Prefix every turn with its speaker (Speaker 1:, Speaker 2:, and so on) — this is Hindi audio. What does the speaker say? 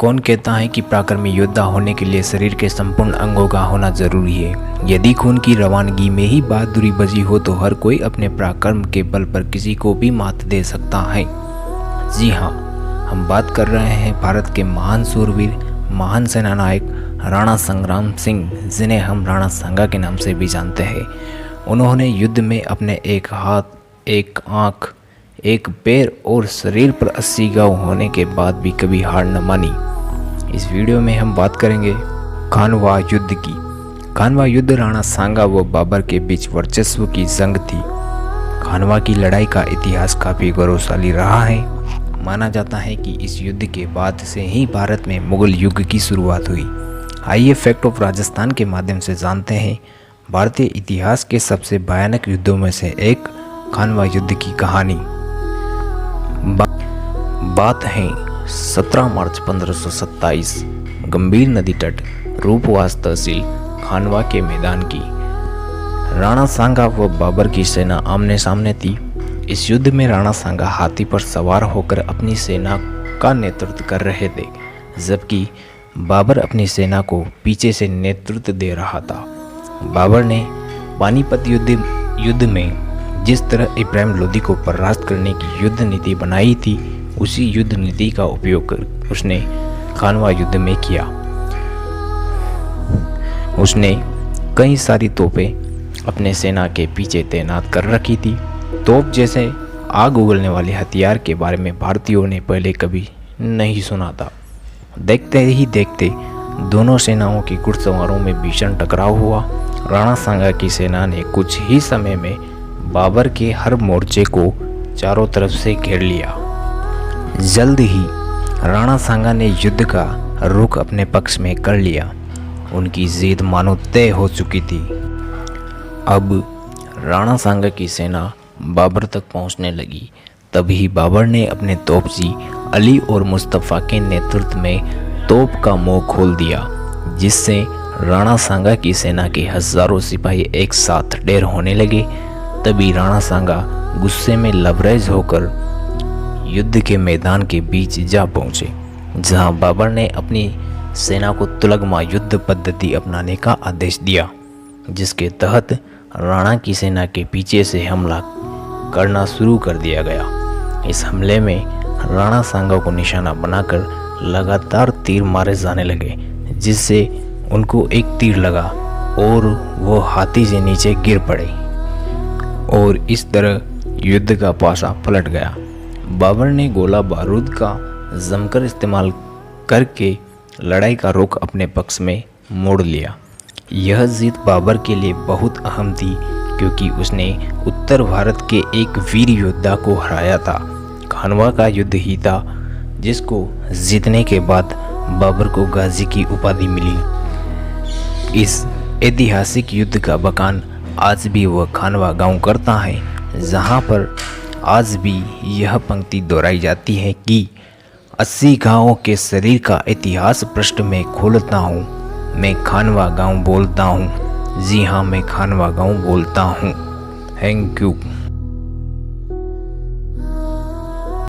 Speaker 1: कौन कहता है कि पराक्रमी योद्धा होने के लिए शरीर के संपूर्ण अंगों का होना जरूरी है? यदि खून की रवानगी में ही बहादुरी बजी हो तो हर कोई अपने पराक्रम के बल पर किसी को भी मात दे सकता है। जी हाँ, हम बात कर रहे हैं भारत के महान सूरवीर, महान सेनानायक राणा संग्राम सिंह, जिन्हें हम राणा सांगा के नाम से भी जानते हैं। उन्होंने युद्ध में अपने एक हाथ, एक आँख, एक पैर और शरीर पर 80 घाव होने के बाद भी कभी हार न मानी। इस वीडियो में हम बात करेंगे खानवा युद्ध की। खानवा युद्ध राणा सांगा व बाबर के बीच वर्चस्व की जंग थी। खानवा की लड़ाई का इतिहास काफ़ी गौरवशाली रहा है। माना जाता है कि इस युद्ध के बाद से ही भारत में मुगल युग की शुरुआत हुई। आइए फैक्ट ऑफ राजस्थान के माध्यम से जानते हैं भारतीय इतिहास के सबसे भयानक युद्धों में से एक खानवा युद्ध की कहानी। बात है 17 मार्च 1527 गंभीर नदी तट रूपवास तहसील खानवा के मैदान की। राणा सांगा व बाबर की सेना आमने सामने थी। इस युद्ध में राणा सांगा हाथी पर सवार होकर अपनी सेना का नेतृत्व कर रहे थे, जबकि बाबर अपनी सेना को पीछे से नेतृत्व दे रहा था। बाबर ने पानीपत युद्ध में जिस तरह इब्राहिम लोदी को परास्त करने की युद्ध नीति बनाई थी, उसी युद्ध नीति का उपयोग कर उसने खानवा युद्ध में किया। उसने कई सारी तोपें अपने सेना के पीछे तैनात कर रखी थी। तोप जैसे आग उगलने वाले हथियार के बारे में भारतीयों ने पहले कभी नहीं सुना था। देखते ही देखते दोनों सेनाओं की घुड़सवारों में भीषण टकराव हुआ। राणा सांगा की सेना ने कुछ ही समय में बाबर के हर मोर्चे को चारों तरफ से घेर लिया। जल्द ही राणा सांगा ने युद्ध का रुख अपने पक्ष में कर लिया। उनकी जीत मानो तय हो चुकी थी। अब राणा सांगा की सेना बाबर तक पहुंचने लगी। तभी बाबर ने अपने तोपची अली और मुस्तफ़ा के नेतृत्व में तोप का मुंह खोल दिया, जिससे राणा सांगा की सेना के हजारों सिपाही एक साथ ढेर होने लगे। तभी राणा सांगा गुस्से में लबरेज होकर युद्ध के मैदान के बीच जा पहुंचे, जहां बाबर ने अपनी सेना को तुलगमा युद्ध पद्धति अपनाने का आदेश दिया, जिसके तहत राणा की सेना के पीछे से हमला करना शुरू कर दिया गया। इस हमले में राणा सांगा को निशाना बनाकर लगातार तीर मारे जाने लगे, जिससे उनको एक तीर लगा और वो हाथी से नीचे गिर पड़े और इस तरह युद्ध का पासा पलट गया। बाबर ने गोला बारूद का जमकर इस्तेमाल करके लड़ाई का रुख अपने पक्ष में मोड़ लिया। यह जीत बाबर के लिए बहुत अहम थी, क्योंकि उसने उत्तर भारत के एक वीर योद्धा को हराया था। खानवा का युद्ध ही था जिसको जीतने के बाद बाबर को गाजी की उपाधि मिली। इस ऐतिहासिक युद्ध का बखान आज भी वह खानवा गांव करता है, जहां पर आज भी यह पंक्ति दोहराई जाती है कि 80 घावों के शरीर का इतिहास पृष्ठ में खोलता हूँ, मैं खानवा गांव बोलता हूँ। जी हाँ, मैं खानवा गांव बोलता हूँ। Thank you.